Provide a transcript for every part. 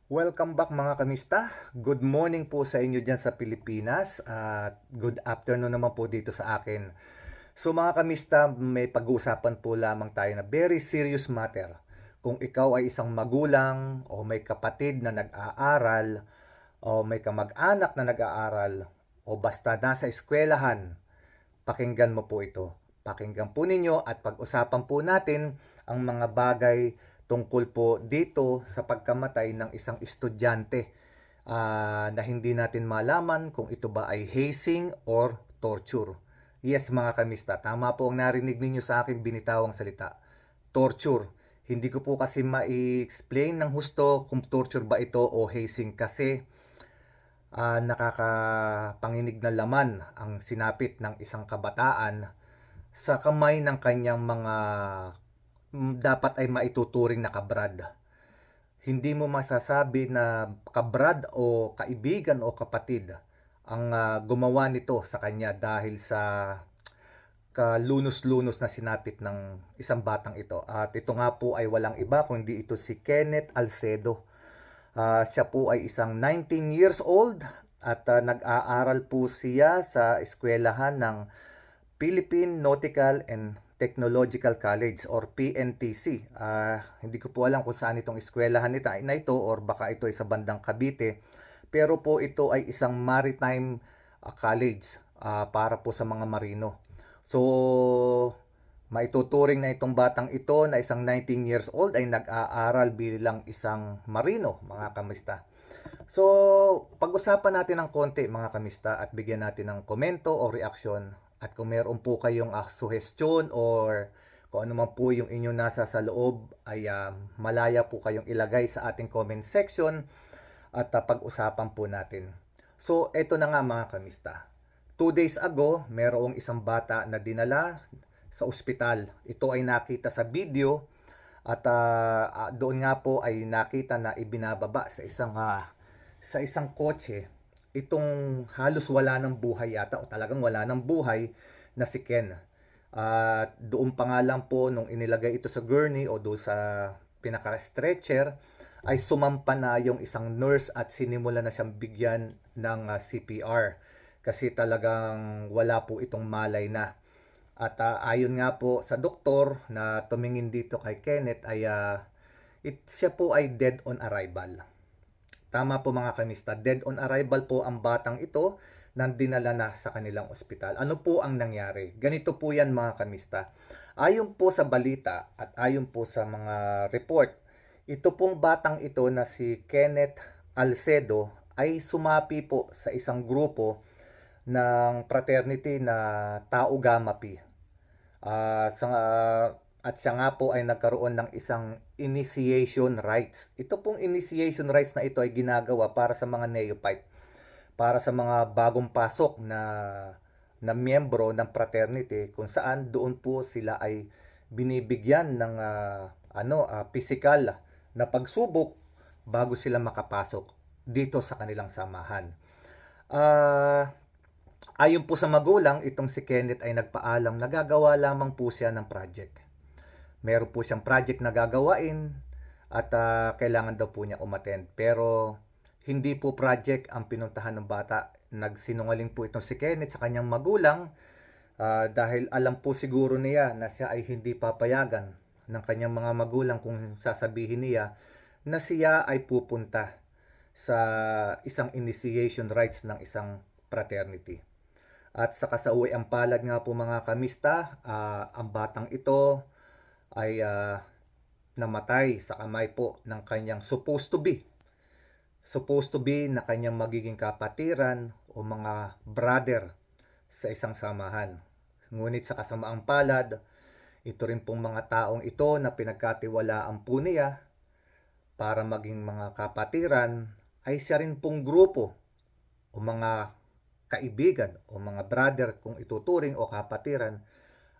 Welcome back mga kamista. Good morning po sa inyo dyan sa Pilipinas at good afternoon naman po dito sa akin. So mga kamista, may pag-uusapan po lamang tayo na very serious matter. Kung ikaw ay isang magulang o may kapatid na nag-aaral o may kamag-anak na nag-aaral o basta nasa eskwelahan, pakinggan mo po ito. Pakinggan po ninyo at pag-usapan po natin ang mga bagay tungkol po dito sa pagkamatay ng isang estudyante na hindi natin malaman kung ito ba ay hazing or torture. Yes mga kamista, tama po ang narinig ninyo sa aking binitawang salita. Torture. Hindi ko po kasi ma-explain ng husto kung torture ba ito o hazing kasi nakakapanginig na laman ang sinapit ng isang kabataan sa kamay ng kanyang mga dapat ay maituturing na kabrad. Hindi mo masasabi na kabrad o kaibigan o kapatid ang gumawa nito sa kanya dahil sa kalunos-lunos na sinapit ng isang batang ito. At ito nga po ay walang iba kundi ito si Kenneth Alcedo. Siya po ay isang 19 years old at nag-aaral po siya sa eskwelahan ng Philippine Nautical and Technological College or PNTC. Hindi ko po alam kung saan itong eskwelahan na ito or baka ito ay sa bandang Cavite. Pero po ito ay isang maritime college para po sa mga marino. So, maituturing na itong batang ito na isang 19 years old ay nag-aaral bilang isang marino, mga kamista. So, pag-usapan natin ng konti mga kamista at bigyan natin ng komento o reaksyon. At kung meron po kayong suggestion or kung ano man po yung inyong nasa sa loob ay malaya po kayong ilagay sa ating comment section at pag-usapan po natin. So, eto na nga mga kamista. 2 days ago, merong isang bata na dinala sa ospital. Ito ay nakita sa video at doon nga po ay nakita na ibinababa sa isang kotse itong halos wala ng buhay yata o talagang wala ng buhay na si Ken. At doon pa nga lang po nung inilagay ito sa gurney o doon sa pinaka-stretcher ay sumampa na yung isang nurse at sinimula na siyang bigyan ng CPR kasi talagang wala po itong malay na. At ayon nga po sa doktor na tumingin dito kay Kenneth ay siya po ay dead on arrival. Tama po mga kamista, dead on arrival po ang batang ito nang dinala na sa kanilang ospital. Ano po ang nangyari? Ganito po yan mga kamista. Ayon po sa balita at ayon po sa mga report, ito pong batang ito na si Kenneth Alcedo ay sumapi po sa isang grupo ng fraternity na Tau Gamma Pi. At siya nga po ay nagkaroon ng isang initiation rites. Ito pong initiation rites na ito ay ginagawa para sa mga neophyte, para sa mga bagong pasok na miyembro ng fraternity kung saan doon po sila ay binibigyan ng physical na pagsubok bago sila makapasok dito sa kanilang samahan. Ayon po sa magulang, itong si Kenneth ay nagpaalam na gagawa lamang po siya ng project. Meron po siyang project na gagawain at kailangan daw po niya umattend. Pero hindi po project ang pinuntahan ng bata. Nagsinungaling po itong si Kenneth sa kanyang magulang dahil alam po siguro niya na siya ay hindi papayagan ng kanyang mga magulang kung sasabihin niya na siya ay pupunta sa isang initiation rites ng isang fraternity. At sa kasauwi ang palad nga po mga kamista, ang batang ito ay namatay sa kamay po ng kanyang supposed to be na kanyang magiging kapatiran o mga brother sa isang samahan. Ngunit sa kasamaang palad, ito rin pong mga taong ito na pinagkatiwalaan po niya para maging mga kapatiran ay siya rin pong grupo o mga kaibigan o mga brother kung ituturing o kapatiran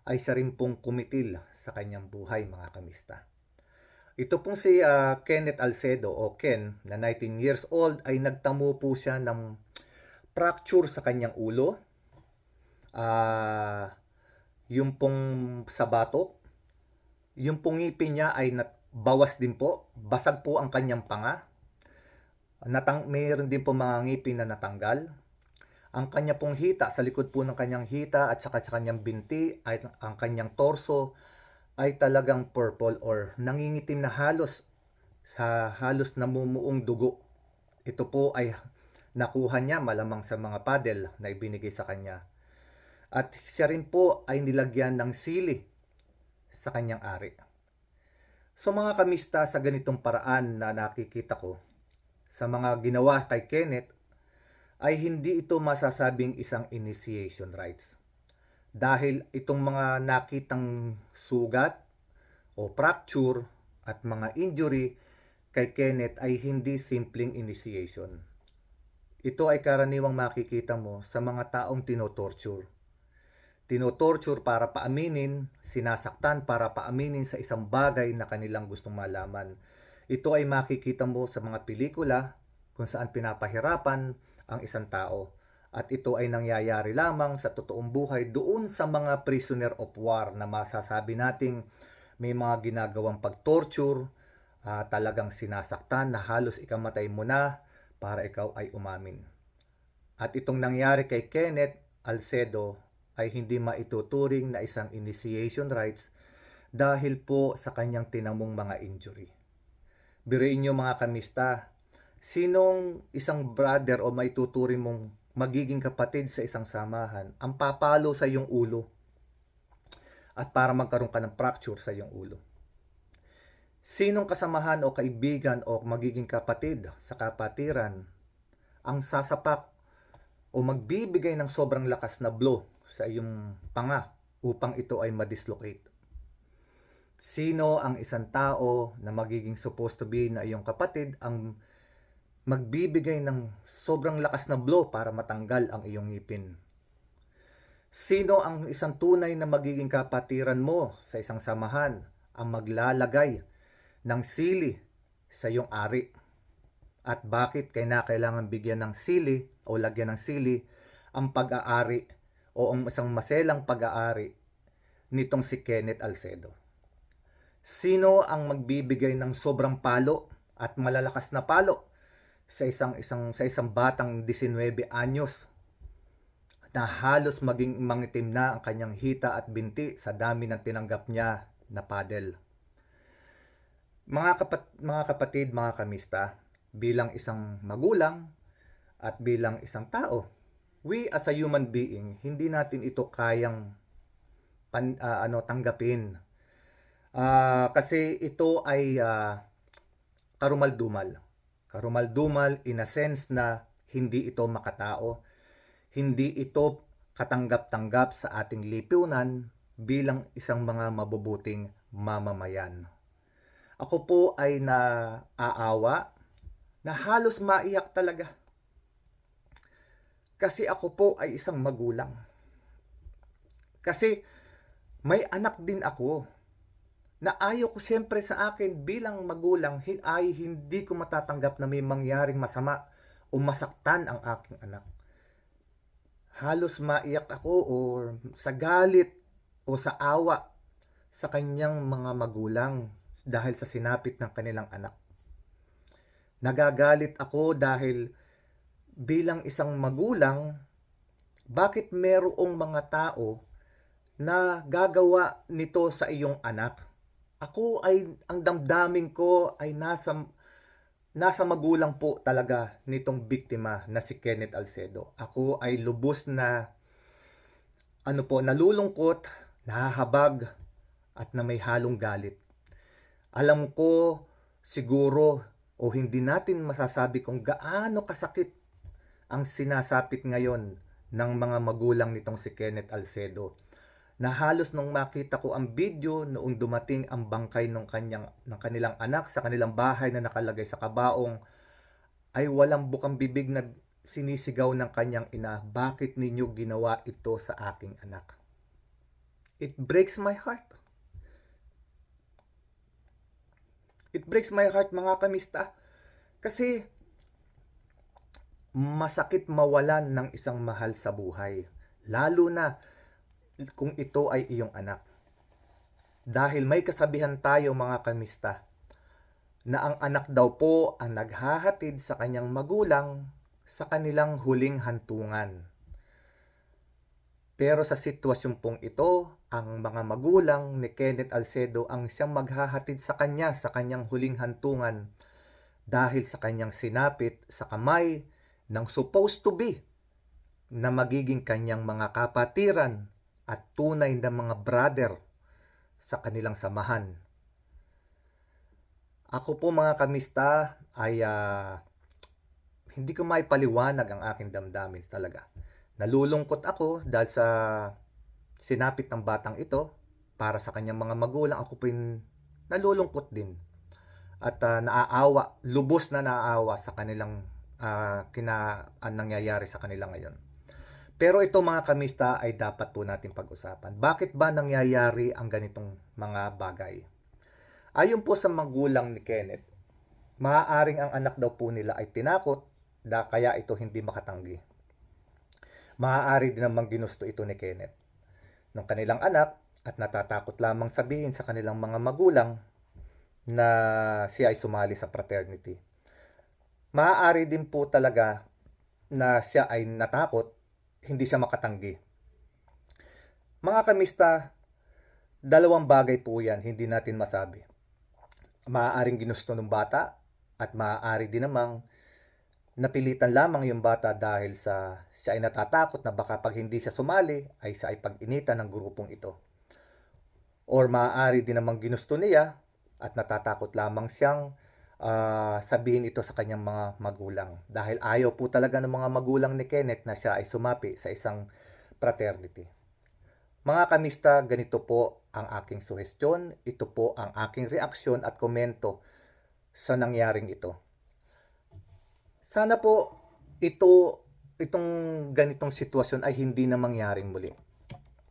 ay siya rin pong kumitil sa kanyang buhay mga kamista. Ito pong si Kenneth Alcedo o Ken na 19 years old ay nagtamo po siya ng fracture sa kanyang ulo, yung pong sa batok, yung pong ngipin niya ay bawas din po, basag po ang kanyang panga, Mayroon din po mga ngipin na natanggal. Ang kanya pong hita, sa likod po ng kanyang hita at saka sa kanyang binti, ay ang kanyang torso ay talagang purple or nangingitim na halos namumuong dugo. Ito po ay nakuha niya malamang sa mga paddle na ibinigay sa kanya. At siya rin po ay nilagyan ng sili sa kanyang ari. So mga kamista, sa ganitong paraan na nakikita ko, sa mga ginawa kay Kenneth, ay hindi ito masasabing isang initiation rites. Dahil itong mga nakitang sugat o fracture at mga injury kay Kenneth ay hindi simpleng initiation. Ito ay karaniwang makikita mo sa mga taong tinotorture. Tinotorture para paaminin, sinasaktan para paaminin sa isang bagay na kanilang gustong malaman. Ito ay makikita mo sa mga pelikula kung saan pinapahirapan ang isang tao. At ito ay nangyayari lamang sa totoong buhay doon sa mga prisoner of war na masasabi nating may mga ginagawang pag-torture, talagang sinasaktan na halos ikamatay mo na para ikaw ay umamin. At itong nangyari kay Kenneth Alcedo ay hindi maituturing na isang initiation rites dahil po sa kanyang tinamong mga injury. Biruin nyo mga kamista, sinong isang brother o maituturing mong magiging kapatid sa isang samahan ang papalo sa iyong ulo at para magkaroon ka ng fracture sa iyong ulo? Sinong kasamahan o kaibigan o magiging kapatid sa kapatiran ang sasapak o magbibigay ng sobrang lakas na blow sa iyong panga upang ito ay madislocate? Sino ang isang tao na magiging supposed to be na iyong kapatid ang magbibigay ng sobrang lakas na blow para matanggal ang iyong ngipin? Sino ang isang tunay na magiging kapatiran mo sa isang samahan ang maglalagay ng sili sa iyong ari? At bakit kailangan bigyan ng sili o lagyan ng sili ang pag-aari o ang isang maselang pag-aari nitong si Kenneth Alcedo? Sino ang magbibigay ng sobrang palo at malalakas na palo sa isang batang 19 anyos na halos maging mangitim na ang kanyang hita at binti sa dami ng tinanggap niya na paddle? Mga kapatid, mga kamista, bilang isang magulang at bilang isang tao, we as a human being, hindi natin ito kayang tanggapin. Kasi ito ay karumal-dumal. Karumal-dumal in a sense na hindi ito makatao. Hindi ito katanggap-tanggap sa ating lipunan bilang isang mga mabubuting mamamayan. Ako po ay naaawa na halos maiyak talaga. Kasi ako po ay isang magulang. Kasi may anak din ako na ayaw ko siyempre sa akin bilang magulang ay hindi ko matatanggap na may mangyaring masama o masaktan ang aking anak. Halos maiyak ako o sa galit o sa awa sa kanyang mga magulang dahil sa sinapit ng kanilang anak. Nagagalit ako dahil bilang isang magulang, bakit merong mga tao na gagawa nito sa iyong anak? Ang damdamin ko ay nasa magulang po talaga nitong biktima na si Kenneth Alcedo. Ako ay lubos na nalulungkot, nahahabag at na may halong galit. Alam ko siguro o hindi natin masasabi kung gaano kasakit ang sinasapit ngayon ng mga magulang nitong si Kenneth Alcedo, na halos nung makita ko ang video noong dumating ang bangkay ng kanilang anak sa kanilang bahay na nakalagay sa kabaong, ay walang bukang bibig na sinisigaw ng kanyang ina, bakit ninyo ginawa ito sa aking anak? It breaks my heart. It breaks my heart, mga kamista. Kasi masakit mawalan ng isang mahal sa buhay. Lalo na kung ito ay iyong anak. Dahil may kasabihan tayo, mga kamista, na ang anak daw po ang naghahatid sa kanyang magulang sa kanilang huling hantungan. Pero sa sitwasyon pong ito, ang mga magulang ni Kenneth Alcedo ang siyang maghahatid sa kanya sa kanyang huling hantungan dahil sa kanyang sinapit sa kamay ng supposed to be na magiging kanyang mga kapatiran at tunay na mga brother sa kanilang samahan. Ako po mga kamista ay hindi ko maipaliwanag ang aking damdamin talaga. Nalulungkot ako dahil sa sinapit ng batang ito para sa kanyang mga magulang. Ako po nalulungkot din at naaawa, lubos na naaawa sa kanilang nangyayari sa kanila ngayon. Pero ito mga kamista ay dapat po natin pag-usapan. Bakit ba nangyayari ang ganitong mga bagay? Ayon po sa magulang ni Kenneth, maaaring ang anak daw po nila ay tinakot kaya ito hindi makatanggi. Maaari din namang ginusto ito ni Kenneth ng kanilang anak at natatakot lamang sabihin sa kanilang mga magulang na siya ay sumali sa fraternity. Maaari din po talaga na siya ay natakot, hindi siya makatanggi. Mga kamista, dalawang bagay po yan, hindi natin masabi. Maaaring ginusto ng bata at maaari din namang napilitan lamang yung bata dahil sa siya ay natatakot na baka pag hindi siya sumali ay siya ay pag-initan ng grupong ito. Or maaari din namang ginusto niya at natatakot lamang siyang sabihin ito sa kanyang mga magulang. Dahil ayaw po talaga ng mga magulang ni Kenneth na siya ay sumapi sa isang fraternity. Mga kamista, ganito po ang aking suhestyon. Ito po ang aking reaksyon at komento sa nangyaring ito. Sana po itong ganitong sitwasyon ay hindi na mangyaring muli.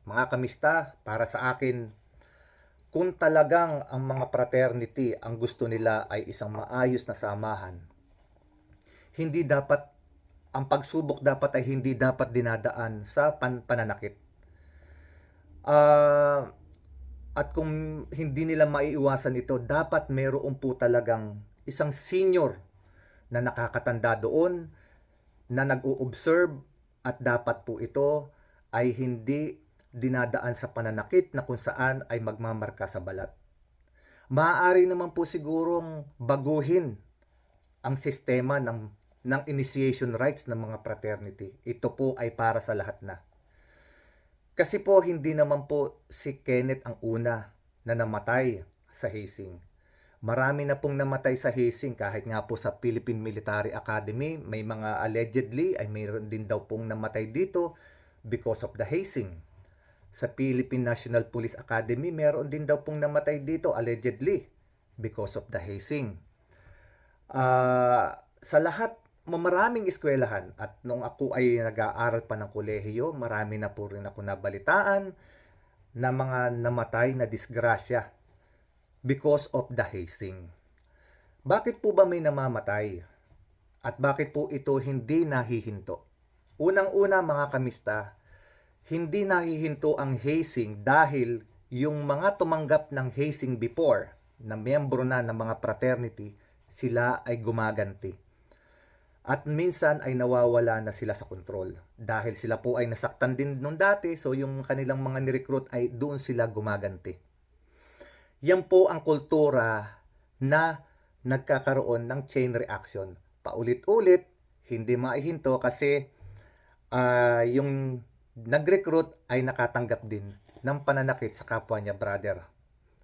Mga kamista, para sa akin, kung talagang ang mga fraternity ang gusto nila ay isang maayos na samahan, hindi dapat, ang pagsubok dapat ay hindi dapat dinadaan sa pananakit. At kung hindi nila maiiwasan ito, dapat mayroon po talagang isang senior na nakakatanda doon na nag-o-observe at dapat po ito ay hindi dinadaan sa pananakit na kung saan ay magmamarka sa balat. Maaari naman po sigurong baguhin ang sistema ng initiation rites ng mga fraternity. Ito po ay para sa lahat na. Kasi po hindi naman po si Kenneth ang una na namatay sa hazing. Marami na pong namatay sa hazing kahit nga po sa Philippine Military Academy, may mga allegedly ay mayroon din daw pong namatay dito because of the hazing. Sa Philippine National Police Academy, mayroon din daw pong namatay dito allegedly because of the hazing. Sa lahat, maraming eskwelahan at nung ako ay nag-aaral pa ng kolehiyo, marami na po rin ako nabalitaan na mga namatay na disgrasya because of the hazing. Bakit po ba may namamatay? At bakit po ito hindi nahihinto? Unang-una mga kamista, hindi nahihinto ang hazing dahil yung mga tumanggap ng hazing before na miyembro na ng mga fraternity, sila ay gumaganti. At minsan ay nawawala na sila sa kontrol. Dahil sila po ay nasaktan din nung dati, so yung kanilang mga ni-recruit ay doon sila gumaganti. Yan po ang kultura na nagkakaroon ng chain reaction. Paulit-ulit, hindi maihinto kasi yung nag-recruit ay nakatanggap din ng pananakit sa kapwa niya brother,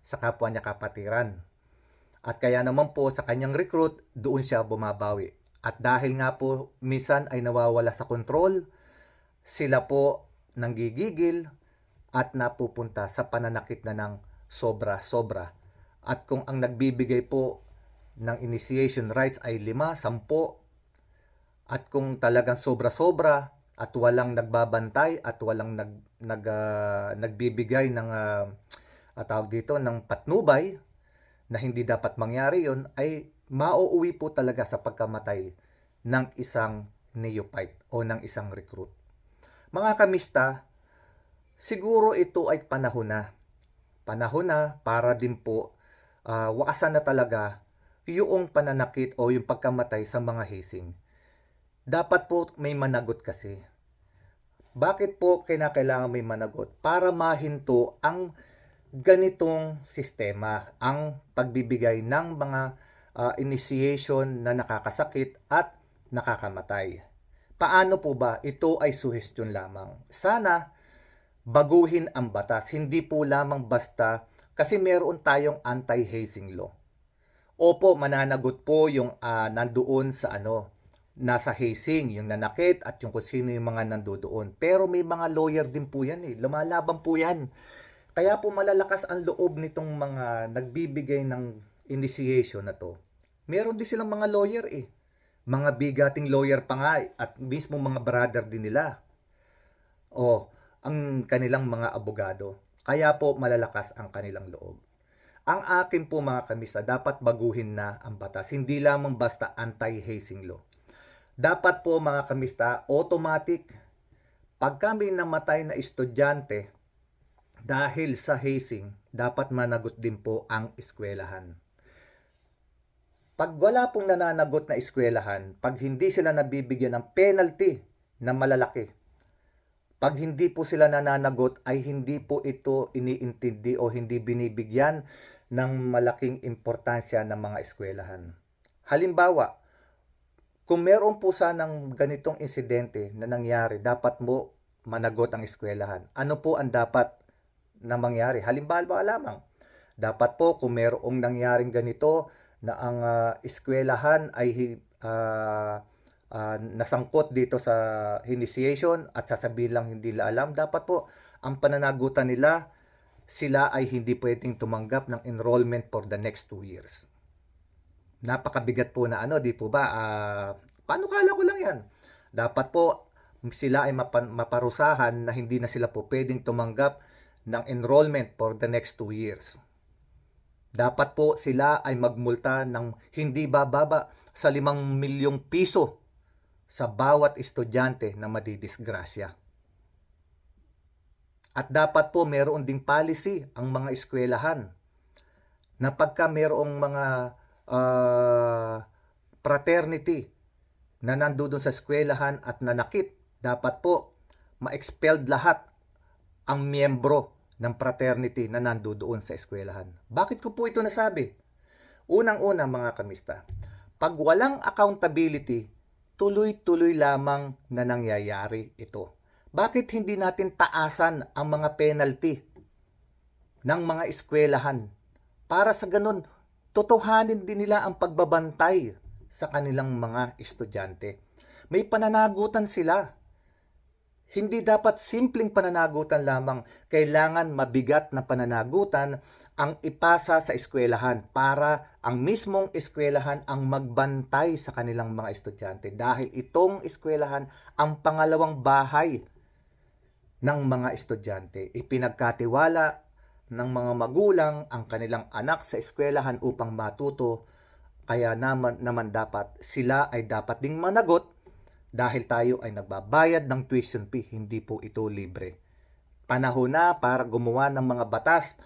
sa kapwa niya kapatiran. At kaya naman po sa kanyang recruit, doon siya bumabawi. At dahil nga po minsan ay nawawala sa kontrol, sila po nanggigigil at napupunta sa pananakit na ng sobra-sobra. At kung ang nagbibigay po ng initiation rites ay 5, 10, at kung talagang sobra-sobra at walang nagbabantay at walang nagbibigay ng tawag dito ng patnubay na hindi dapat mangyari yon, ay mauuwi po talaga sa pagkamatay ng isang neophyte o ng isang recruit. Mga kamista, siguro ito ay panahon na para din po wakasan na talaga yung pananakit o yung pagkamatay sa mga hazing. Dapat po may managot kasi. Bakit po kinakailangan may managot? Para mahinto ang ganitong sistema, ang pagbibigay ng mga initiation na nakakasakit at nakakamatay. Paano po ba? Ito ay suhestyon lamang. Sana baguhin ang batas, hindi po lamang basta kasi meron tayong anti-hazing law. Opo, mananagot po yung nandoon sa nasa hazing, yung nanakit at yung kung sino yung mga nandoon. Pero may mga lawyer din po yan eh. Lumalaban po yan. Kaya po malalakas ang loob nitong mga nagbibigay ng initiation na to. Meron din silang mga lawyer eh. Mga bigating lawyer pa nga at mismo mga brother din nila. O ang kanilang mga abogado. Kaya po malalakas ang kanilang loob. Ang akin po mga kamisa, dapat baguhin na ang batas. Hindi lamang basta anti-hazing law. Dapat po mga kamista, automatic, pag kami namatay na estudyante dahil sa hazing, dapat managot din po ang eskwelahan. Pag wala pong nananagot na eskwelahan, pag hindi sila nabibigyan ng penalty na malalaki, pag hindi po sila nananagot ay hindi po ito iniintindi o hindi binibigyan ng malaking importansya ng mga eskwelahan. Halimbawa, kung meron po sanang ganitong insidente na nangyari, dapat mo managot ang eskwelahan. Ano po ang dapat na mangyari? Halimbawa lamang, dapat po kung merong nangyaring ganito na ang eskwelahan ay nasangkot dito sa initiation at sasabihin lang hindi nila alam, dapat po ang pananagutan nila, sila ay hindi pwedeng tumanggap ng enrollment for the next 2 years. Napakabigat po na di po ba? Paano kala ko lang yan? Dapat po sila ay maparusahan na hindi na sila po pwedeng tumanggap ng enrollment for the next 2 years. Dapat po sila ay magmulta ng hindi bababa sa 5 milyong piso sa bawat estudyante na madidisgrasya. At dapat po meron ding policy ang mga eskwelahan na pagka merong mga fraternity na nandoon sa eskwelahan at nanakit, dapat po ma-expelled lahat ang miyembro ng fraternity na nandoon sa eskwelahan. Bakit ko po ito nasabi? Unang-una mga kamista, pag walang accountability, tuloy-tuloy lamang na nangyayari ito. Bakit hindi natin taasan ang mga penalty ng mga eskwelahan? Para sa ganun, totohanin din nila ang pagbabantay sa kanilang mga estudyante. May pananagutan sila. Hindi dapat simpleng pananagutan lamang. Kailangan mabigat na pananagutan ang ipasa sa eskwelahan para ang mismong eskwelahan ang magbantay sa kanilang mga estudyante. Dahil itong eskwelahan ang pangalawang bahay ng mga estudyante. Ipinagkatiwala ng mga magulang ang kanilang anak sa eskwelahan upang matuto. Kaya naman dapat sila ay dapat ding managot dahil tayo ay nagbabayad ng tuition fee, hindi po ito libre. Panahon na para gumawa ng mga batas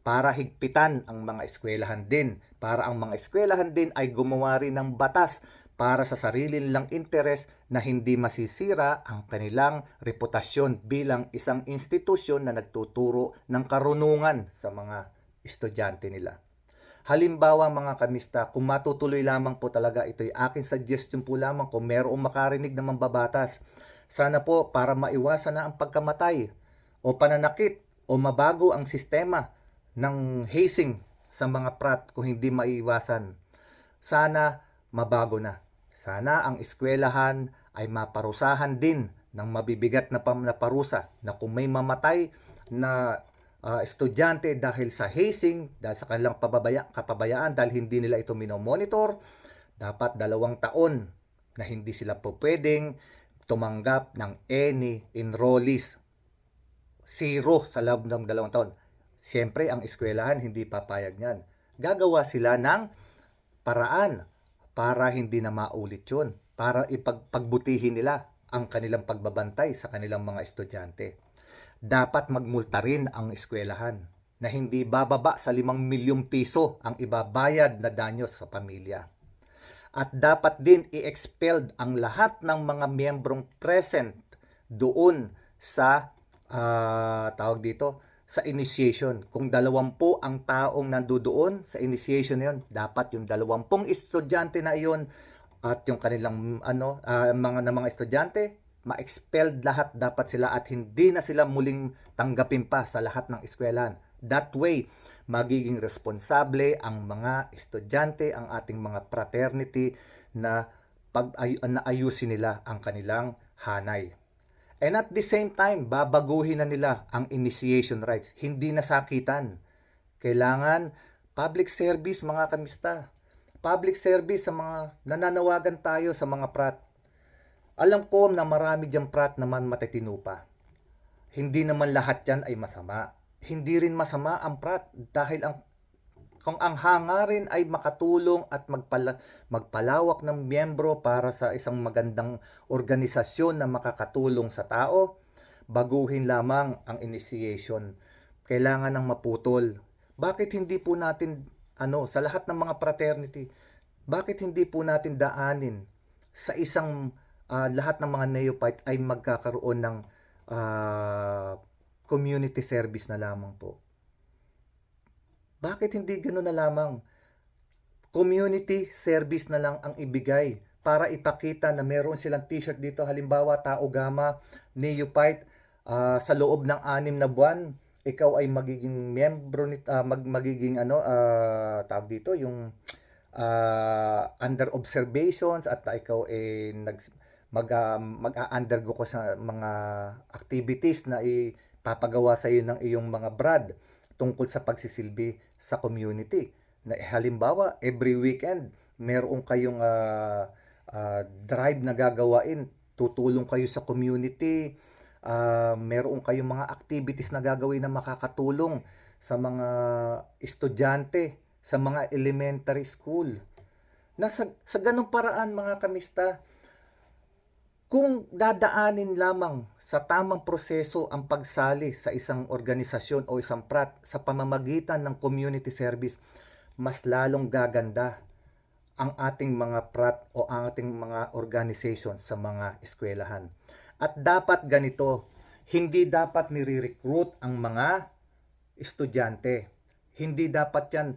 para higpitan ang mga eskwelahan din, para ang mga eskwelahan din ay gumawa rin ng batas para sa sarili nilang interes na hindi masisira ang kanilang reputasyon bilang isang institusyon na nagtuturo ng karunungan sa mga estudyante nila. Halimbawa mga kamista, kung matutuloy lamang po talaga, ito'y aking suggestion po lamang kung mayroong makarinig na mambabatas. Sana po para maiwasan na ang pagkamatay o pananakit o mabago ang sistema ng hazing sa mga prat kung hindi maiwasan. Sana mabago na. Sana ang eskwelahan ay maparusahan din ng mabibigat na parusa na kung may mamatay na estudyante dahil sa hazing, dahil sa kanilang kapabayaan, dahil hindi nila ito minomonitor, dapat 2 taon na hindi sila po pwedeng tumanggap ng any enrollees. 0 sa loob ng 2 taon. Siyempre, ang eskwelahan hindi papayag niyan. Gagawa sila ng paraan para hindi na maulit yun. Para ipagbutihin nila ang kanilang pagbabantay sa kanilang mga estudyante. Dapat magmulta rin ang eskwelahan. na hindi bababa sa 5 milyong piso ang ibabayad na danyo sa pamilya. At dapat din i-expelled ang lahat ng mga miyembrong present doon sa tawag dito, sa initiation. Kung 20 ang taong nandoon sa initiation na yun, dapat yung 20 estudyante na iyon at yung kanilang mga estudyante, ma-expelled lahat dapat sila at hindi na sila muling tanggapin pa sa lahat ng eskwelahan. That way, magiging responsable ang mga estudyante, ang ating mga fraternity na naayusin nila ang kanilang hanay. And at the same time, babaguhin na nila ang initiation rights. Hindi na sakitan. Kailangan public service, mga kamista. Public service sa mga nananawagan tayo sa mga prat. Alam ko na marami diyang prat naman matitino pa. Hindi naman lahat yan ay masama. Hindi rin masama ang prat dahil kung ang hangarin ay makatulong at magpalawak ng miyembro para sa isang magandang organisasyon na makakatulong sa tao, baguhin lamang ang initiation. Kailangan ng maputol. Bakit hindi po natin sa lahat ng mga fraternity, bakit hindi po natin daanin sa isang lahat ng mga neophyte ay magkakaroon ng community service na lamang po? Bakit hindi gano'n na lamang? Community service na lang ang ibigay para ipakita na meron silang t-shirt dito. Halimbawa, Tau Gamma, Neophyte, sa loob ng 6 na buwan, ikaw ay magiging miyembro magiging tawag dito, yung under observations at ikaw ay mag-undergo ko sa mga activities na ipapagawa sa iyo ng iyong mga brad tungkol sa pagsisilbi sa community. Na halimbawa, every weekend, meron kayong drive na gagawain, tutulong kayo sa community, meron kayong mga activities na gagawin na makakatulong sa mga estudyante, sa mga elementary school. Sa ganung paraan, mga kamista, kung dadaanin lamang sa tamang proseso ang pagsali sa isang organisasyon o isang prat sa pamamagitan ng community service, mas lalong gaganda ang ating mga prat o ang ating mga organization sa mga eskwelahan. At dapat ganito, hindi dapat nire-recruit ang mga estudyante. Hindi dapat yan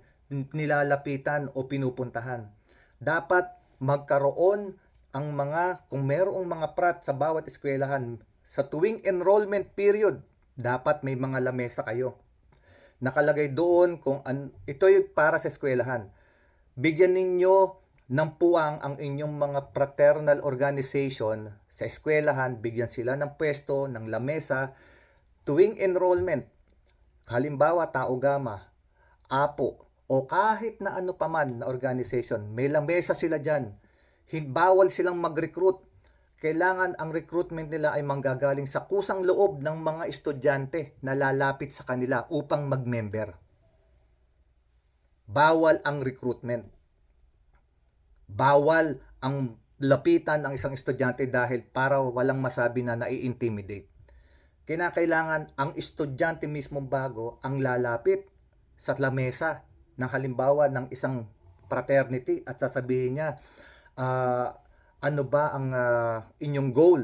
nilalapitan o pinupuntahan. Dapat magkaroon kung mayroong mga prat sa bawat eskwelahan, sa tuwing enrollment period, dapat may mga lamesa kayo. Nakalagay doon kung ito'y para sa eskwelahan. Bigyan ninyo ng puwang ang inyong mga fraternal organization sa eskwelahan, bigyan sila ng pwesto, ng lamesa, tuwing enrollment. Halimbawa, Tau Gamma, Apo, o kahit na ano paman na organization, may lamesa sila dyan. Bawal silang mag-recruit. Kailangan ang recruitment nila ay manggagaling sa kusang loob ng mga estudyante na lalapit sa kanila upang mag-member. Bawal ang recruitment. Bawal ang lapitan ng isang estudyante dahil para walang masabi na nai-intimidate. Kinakailangan ang estudyante mismo bago ang lalapit sa lamesa ng halimbawa ng isang fraternity at sasabihin niya, ano ba ang inyong goal?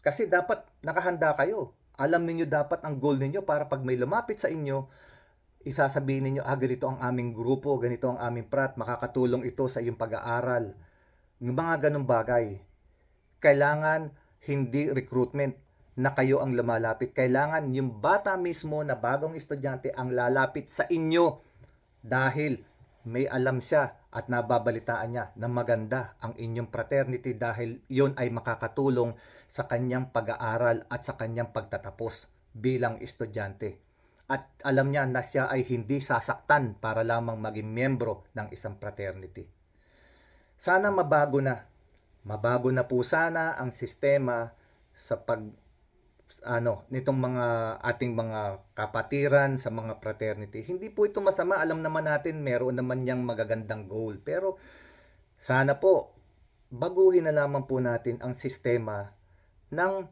Kasi dapat nakahanda kayo. Alam niyo dapat ang goal niyo para pag may lumapit sa inyo, isasabihin niyo, ganito ang aming grupo, ganito ang aming prat, makakatulong ito sa iyong pag-aaral. Yung mga ganong bagay. Kailangan hindi recruitment na kayo ang lumalapit. Kailangan yung bata mismo na bagong estudyante ang lalapit sa inyo dahil may alam siya at nababalitaan niya na maganda ang inyong fraternity dahil yon ay makakatulong sa kanyang pag-aaral at sa kanyang pagtatapos bilang estudyante. At alam niya na siya ay hindi sasaktan para lamang maging miyembro ng isang fraternity. Sana mabago na. Mabago na po sana ang sistema sa nitong mga ating mga kapatiran sa mga fraternity. Hindi po ito masama. Alam naman natin meron naman yang magagandang goal. Pero sana po baguhin na lamang po natin ang sistema ng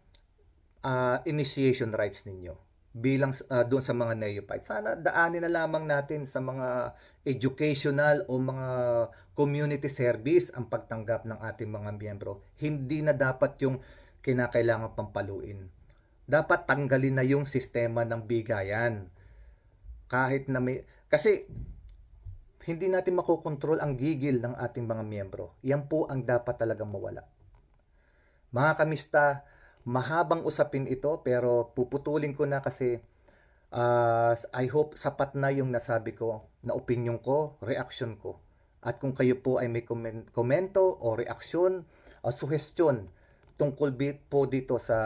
initiation rights ninyo. doon sa mga neophyte. Sana daanin na lamang natin sa mga educational o mga community service ang pagtanggap ng ating mga miyembro. Hindi na dapat yung kinakailangan pampaluin. Dapat tanggalin na yung sistema ng bigayan. Kahit na may... Kasi hindi natin makokontrol ang gigil ng ating mga miyembro. Yan po ang dapat talagang mawala. Mga kamista, mahabang usapin ito pero puputulin ko na kasi I hope sapat na yung nasabi ko, na opinion ko, reaction ko. At kung kayo po ay may komento o reaksyon o suhestyon tungkol po dito sa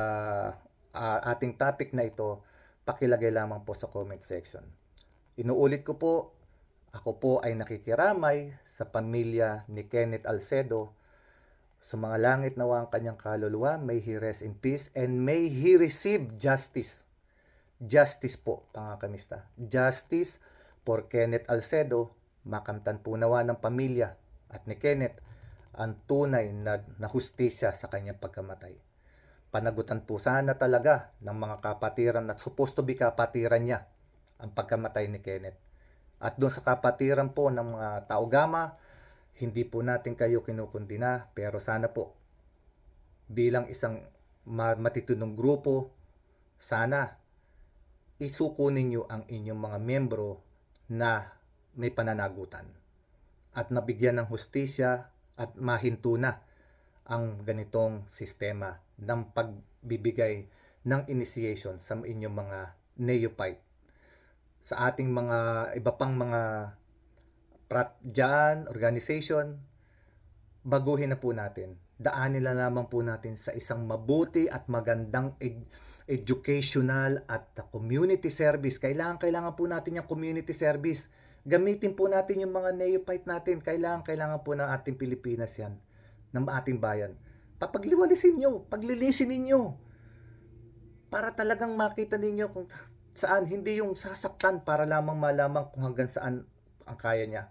ating topic na ito, pakilagay lamang po sa comment section. Inuulit ko po, ako po ay nakikiramay sa pamilya ni Kenneth Alcedo. Sa mga langit nawa ang kanyang kaluluwa, may he rest in peace and may he receive justice. Justice po, mga kamista. Justice for Kenneth Alcedo. Makamtan po nawa ng pamilya at ni Kenneth ang tunay na hustisya sa kanyang pagkamatay. Panagutan po sana talaga ng mga kapatiran at supposed to be kapatiran niya ang pagkamatay ni Kenneth. At doon sa kapatiran po ng mga Taogama, hindi po natin kayo kinukundina, pero sana po bilang isang matitunong grupo, sana isuko ninyo ang inyong mga miyembro na may pananagutan at nabigyan ng hustisya at mahinto na ang ganitong sistema ng pagbibigay ng initiation sa inyong mga neophyte. Sa ating mga iba pang mga pratyan, organization, baguhin na po natin. Daanin na lamang po natin sa isang mabuti at magandang educational at community service. Kailangan po natin yung community service. Gamitin po natin yung mga neophyte natin. Kailangan po ng ating Pilipinas yan, ng ating bayan. Papagliwalisin nyo, paglilisin ninyo. Para talagang makita ninyo kung saan, hindi yung sasaktan para lamang malaman kung hanggang saan ang kaya niya.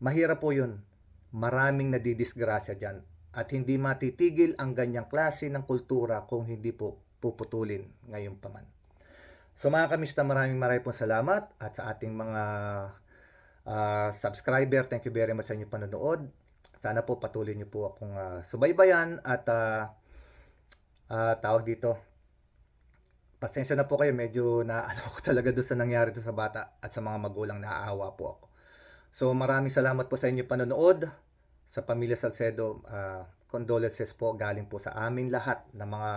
Mahirap po yun. Maraming nadidisgrasya dyan. At hindi matitigil ang ganyang klase ng kultura kung hindi po puputulin ngayon pa man. So mga kamista, maraming pong salamat. At sa ating mga subscriber, thank you very much sa inyong panonood. Sana po patuloy niyo po akong subaybayan at tawag dito. Pasensya na po kayo, medyo naano ko talaga doon sa nangyari doon sa bata at sa mga magulang, naaawa po ako. So maraming salamat po sa inyong panonood. Sa pamilya Salcedo, condolences po galing po sa amin lahat ng mga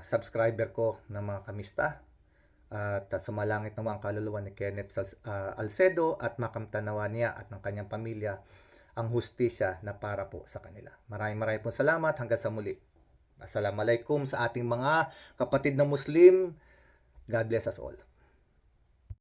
subscriber ko ng mga kamista. At sumalangit naman ang kaluluwa ni Kenneth Alcedo at makamtanawa niya at ng kanyang pamilya ang hustisya na para po sa kanila. Maraming po salamat. Hanggang sa muli. Assalamualaikum sa ating mga kapatid na Muslim. God bless us all.